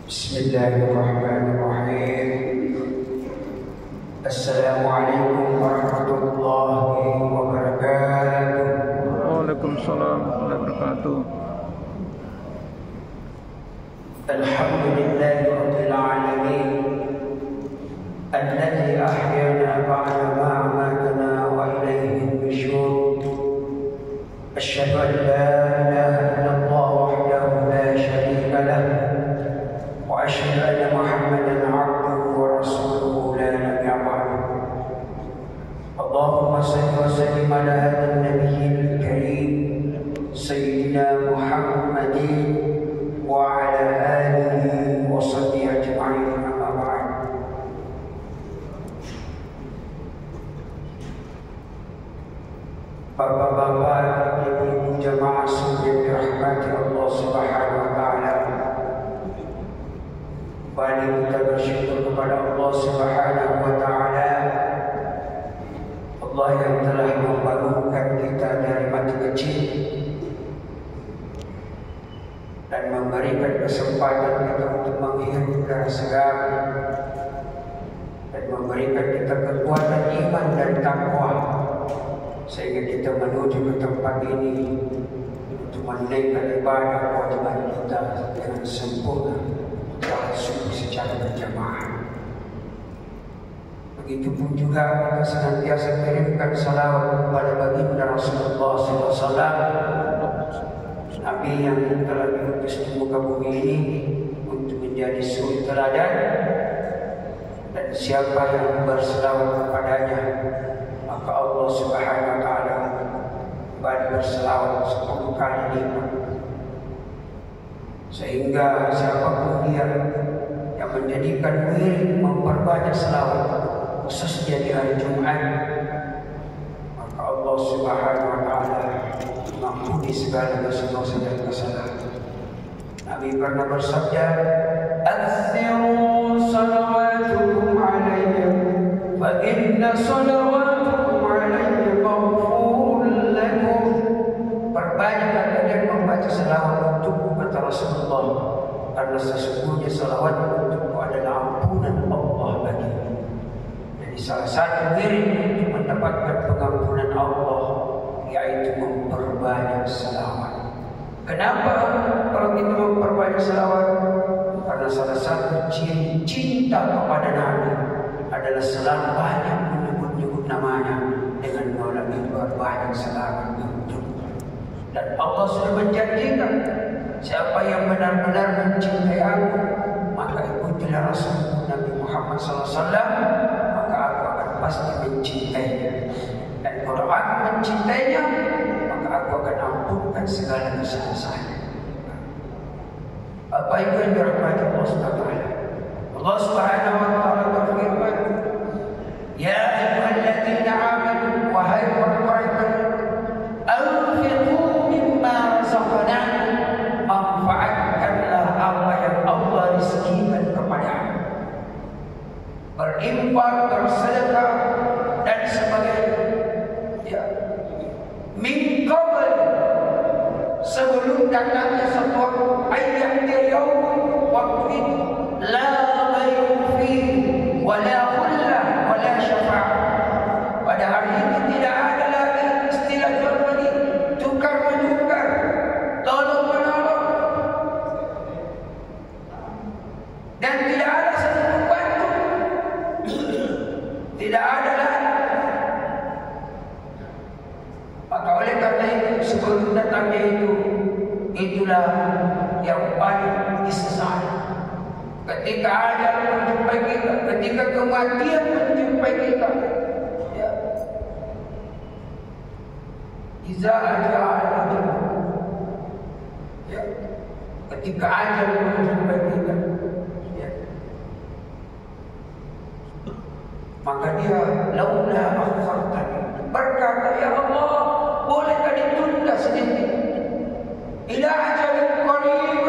Bismillahirrahmanirrahim. Assalamualaikum warahmatullahi wabarakatuh. Waalaikumsalam warahmatullahi wabarakatuh. Alhamdulillahi rabbil alamin alladzi ahyana ba'da ma amatana wa ilayhi nusyur. Asyhadu an la ilaha illallah wahdahu la syarika lahu wa asyhadu anna Muhammadan 'abduhu wa rasuluhu la nabiyya ba'dahu. Allahumma shalli wa sallim ala hadzal nabiyil karim sayyidina Muhammadin wa ala alihi wa sahbihi ajma'in, amma ba'd. Bapak-bapak, ibu-ibu jamaah yang dirahmati Allah Subhanahu wa taala, mari kita bersyukur kepada Allah Subhanahu wa taala, Allah yang telah membangunkan kita dari mati kecil dan memberikan kesempatan kita untuk menghirup udara segar dan memberikan kita kekuatan iman dan takwa sehingga kita menuju ke tempat ini untuk menunaikan ibadah kewajiban kita dengan sempurna, langsung secara berjamaah. Begitupun juga kita senantiasa kirimkan salawat kepada baginda Rasulullah SAW, Nabi yang telah diutus di muka bumi ini untuk menjadi suri teladan, dan siapa yang berselawat kepadanya maka Allah Subhanahu wa taala berselawat 10 kali lipat. Sehingga siapapun dia yang menjadikan wirid memperbanyak selawat khususnya di hari Jumat, maka Allah Subhanahu wa taala mengampuni segala dosa-dosa dan kesalahan. Nabi pernah bersabda, "Atsiru salawatukum alayya fa inna salawatukum alayya maghfurun lakum." Perbanyaklah kalian membaca selawat untukku, kata Rasulullah, karena sesungguhnya selawat untukku adalah ampunan Allah bagimu. Jadi salah satu wirid untuk mendapatkan pengampunan Allah yaitu memperbanyak selawat. Kenapa kalau kita memperbanyak selawat? Karena salah satu ciri cinta kepada Nabi adalah selalu banyak menyebut-nyebut namanya dengan melalui berbanyak selawat untuk. Dan Allah sudah menjanjikan, siapa yang benar-benar mencintai aku, maka ikutilah Rasul Nabi Muhammad SAW, maka aku akan pasti mencintainya. Dan kalau aku mencintainya, maka aku akan ampunkan segala dosa-dosanya. Apa itu yang dirahmati Allah Subhanahu wa taala? Allah Subhanahu wa taala berfirman, "Ya ayyuhalladzina amanu, wahai orang-orang yang anfiqu mimma razaqnakum." Manfaatkanlah apa yang Allah rizkikan kepadamu. Berinfak, bersedekah dan sebagainya. Ya. Min qabl, sebelum datangnya satu ayat yaum, waktu itu la ghayr fihi wala khullah wala syafa'ah. Pada hari itu tidak ada lagi istilah jual beli, tukar menukar, tolong menolong, dan tidak ada satu pembantu, tidak ada lagi. Maka oleh karena itu sebelum datangnya itulah yang paling disesali. Ketika ajal menjumpai kita, ketika kematian menjumpai kita, ya. Iza ajal, ya. Ketika ajal menjumpai kita, ya. Maka dia laula akhartani, berkata, ya Allah, bolehkah ditunda sedikit? Ila ajalin qarib,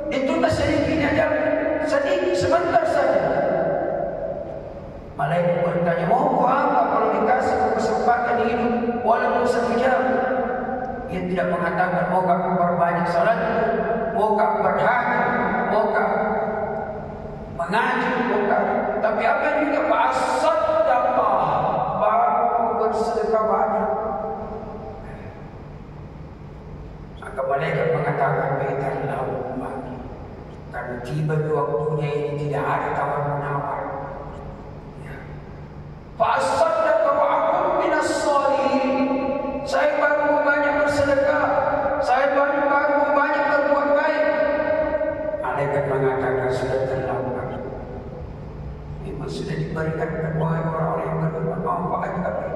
ditunda sedikit aja, sedikit sebentar saja. Malaikat bertanya, mau apa kalau dikasih kesempatan hidup walaupun 1 jam? Ia tidak mengatakan, maukah memperbanyak salat, maukah berhaji, bongkar, mengaji bongkar. Tapi apa yang juga fa'as-saddaqah, baru bersedekah banyak. Maka malaikat mengatakan Allahumma, karena tiba di waktunya ini tidak ada tawar menawar. Fa'as-saddaqah wa akun minas shalihin. Saya baru banyak bersedekah, saya baru banyak berbuat baik. Malaikat mengatakan sudah terlambat. Memang sudah diberikan kepada orang-orang yang berbuat manfaat kami.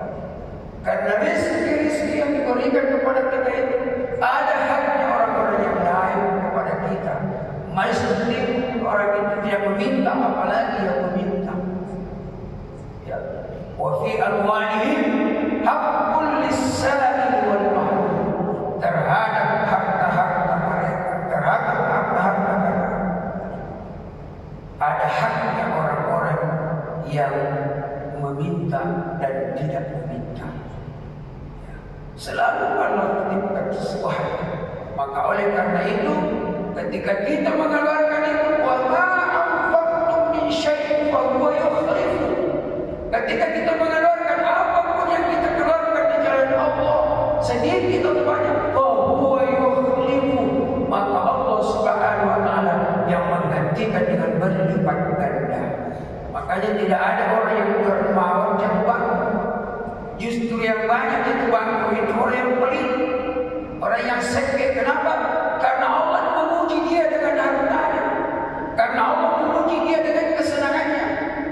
Karena rezeki yang diberikan kepada kita itu ada haknya orang-orang yang lain kepada kita. Masih orang itu tidak meminta, apalagi yang meminta. Ya. Wa fi alwanihim haqqul lis-sa'il wal mahrum. Terhadap harta-harta mereka, terhadap harta-harta mereka, ada haknya orang-orang yang meminta dan tidak meminta. Selalu Allah menitipkan sesuatu. Maka oleh karena itu, ketika kita mengeluarkan itu, wa ma anfaqtum min syai'in fa huwa yukhlifu. Ketika kita mengeluarkan apapun yang kita keluarkan di jalan Allah, sedikit atau banyak, fa huwa yukhlifu, maka Allah Subhanahu wa taala yang menggantikan dengan berlipat ganda. Makanya tidak ada orang yang dermawan cepat. Justru yang banyak itu bangku itu orang yang pelit, orang yang sakit. Kenapa? Karena Allah memuji dia dengan hartanya, karena Allah memuji dia dengan kesenangannya.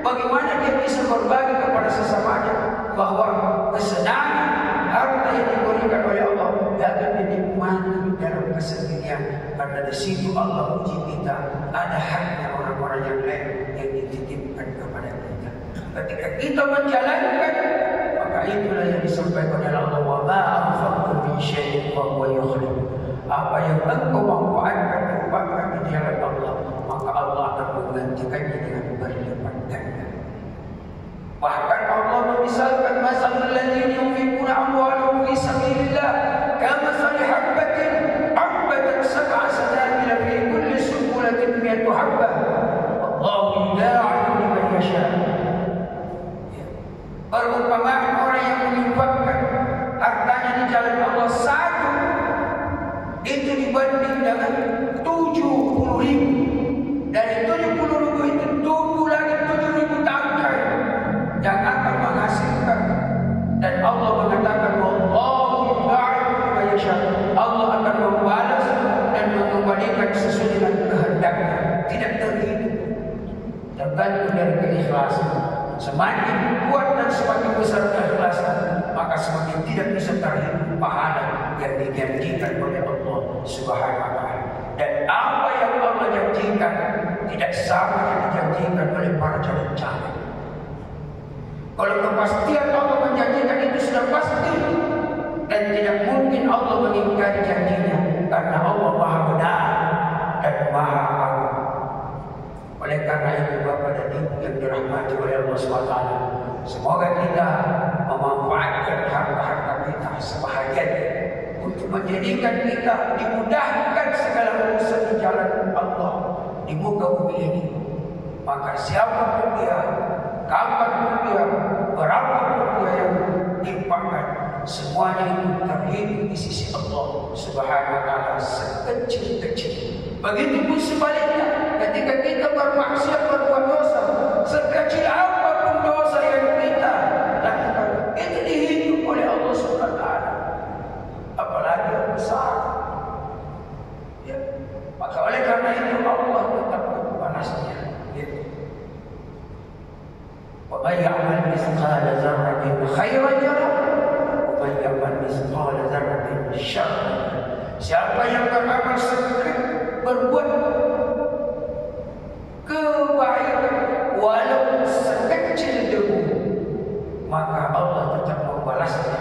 Bagaimana dia bisa berbagi kepada sesamanya bahwa kesenangan harta yang diberikan oleh Allah dapat dinikmati dalam kesendirian. Karena di situ Allah uji kita, ada haknya orang-orang yang lain yang dititipkan kepada kita. Ketika kita menjalankan, maka itulah yang disampaikan oleh Allah, wa ma anfaqtum min syai'in fa huwa yukhlif. Apa yang engkau manfaatkan di jalan Allah, maka Allah akan menggantikannya dengan berlipat ganda. Bahkan Allah memisalkan masalul ladzina yunfiquna amwalahum fi sabilillah kamathali habbatin anbatat sab'a sanabila fi kulli sunbulatin mi'atu habbah wallahu yudaa'ifu liman yasha'. Perumpamaan orang yang menginfakkan hartanya di jalan Allah satu itu dibanding dengan 70.000. Dari 70.000 itu tumbuh lagi 7.000 tangkai yang akan menghasilkan. Dan Allah mengatakan wallahu yudaa'ifu liman yasha'. Allah akan membalas dan mengembalikan sesuai dengan kehendaknya, tidak terhitung, tergantung dari keikhlasan. Semakin kuat dan semakin besar keikhlasan, maka semakin tidak bisa terhitung pahala yang dijanjikan oleh Allah Subhanahu wa taala. Dan apa yang Allah janjikan tidak sama yang dijanjikan oleh para calon-calon. Kalau kepastian Allah menjanjikan itu sudah pasti, dan tidak mungkin Allah mengingkari janjinya, karena Allah Maha benar dan Maha agung. Oleh karena itu Bapak dan Ibu yang dirahmati oleh Allah SWT, semoga kita memanfaatkan harta-harta kita sebahagiannya untuk menjadikan kita dimudahkan segala urusan di jalan Allah di muka bumi ini. Maka siapapun dia, kapanpun dia, berapapun dia yang diimpakkan, semuanya itu terhitung di sisi Allah Subhanahu wa taala sekecil-kecil. Begitupun sebaliknya, ketika kita bermaksiat, berbuat dosa, sekecil apapun dosa yang kita lakukan, itu dihitung oleh Allah Subhanahu wa taala. Apalagi yang besar. Ya. Maka oleh karena itu Allah tetap membalasnya. Ya. Wa may ya'mal mithqala dzarratin khairan yarah, wa may ya'mal mithqala dzarratin syarran yarah. Siapa yang beramal sedikit, berbuat kebaikan walau sekecil debu, maka Allah tetap membalasnya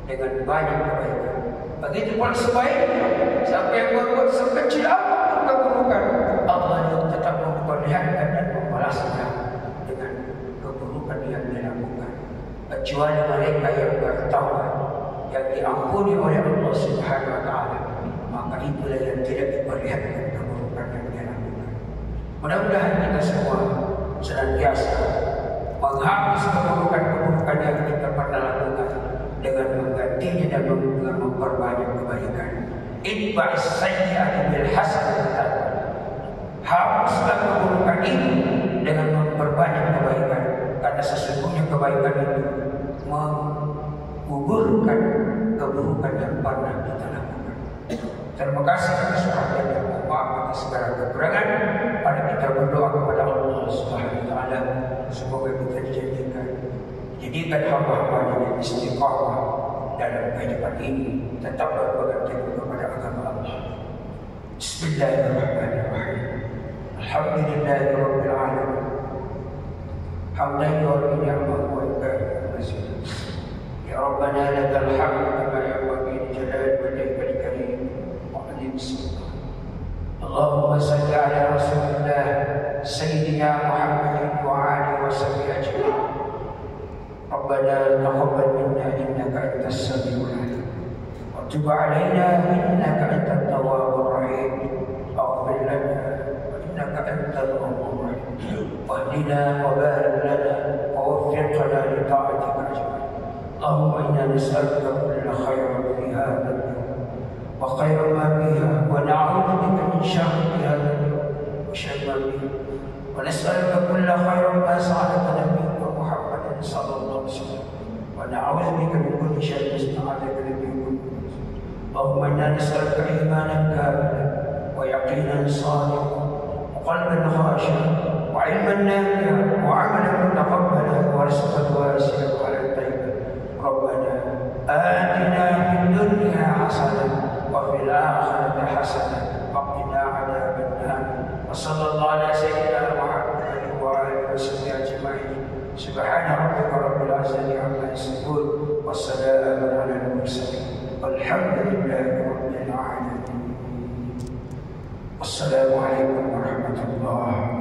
dengan banyak kebaikan. Begitu pula sebaliknya, siapa yang berbuat sekecil apapun keburukan, Allah tetap memperlihatkan dan membalasnya dengan keburukan yang dilakukan. Kecuali mereka yang bertaubat, yang diampuni oleh Allah Subhanahu wa taala, maka itulah yang tidak diperlihatkan keburukan yang dia Mudah-mudahan kita semua senantiasa menghapus keburukan-keburukan yang kita pernah lakukan dengan menggantinya dan memperbanyak kebaikan. Itba'is sayyi'ati bil hasanati. Hapuslah keburukan ini dengan memperbanyak kebaikan, karena sesungguhnya kebaikan itu menggugurkan keburukan yang pernah kita lakukan. Terima kasih atas perhatian yang maaf atas segala kekurangan. Pada kita berdoa kepada Allah Subhanahu wa taala, semoga kita dijadikan hamba-hamba yang istiqamah dalam kehidupan ini, tetap berpegang teguh kepada agama Allah. Bismillahirrahmanirrahim. Alhamdulillahirabbil alamin. Hamdan yu'ti ni'mah wa ibadah masjid. Ya Rabbana lakal hamdu kama yanbaghi li jalali wajhikal karim wa 'azimi sultanik. Allahumma salli ala Rasulillah Sayyidina Muhammadin wa alihi wa sahbihi ajma'in. Rabbana taqabbal minna innaka antas samiul 'alim wa tub 'alaina innaka antat tawwabur rahim. Ighfir lana innaka antal ghafurur rahim. Wahdina wa barik lana wa waffiqna li ta'atika ajma'in. Allahumma inna nas'aluka kulla khairin fi hadha al-yawm wa khairan ma fiha wa na'udzu bika min sharri hadha al-yawm wa sharri ma fiha wa nas'aluka kulla khairin ma sa'alaka nabiyyuka Muhammadin sallallahu alaihi wasallam wa na'udzu bika min kulli sharrin ista'adaka nabiyyuka. Allahumma inna nas'aluka imanan kamilan wa yaqinan sadiqan wa qalban khashi'an wa 'ilman nafi'an wa 'amalan mutaqabbalan wa rizqan wasi'an wa 'ala tayyiban. Rabbana atina fid dunya hasanah wa fil akhirati hasanah wa qina 'adzaban nar. Wa sallallahu ala sayyidina Muhammadin wa alihi wasallam ajma'in. Subhana rabbika rabbil izzati amma yasifun wa salamun 'alal mursalin walhamdulillahi rabbil alamin. Wassalamu alaikum warahmatullahi wabarakatuh.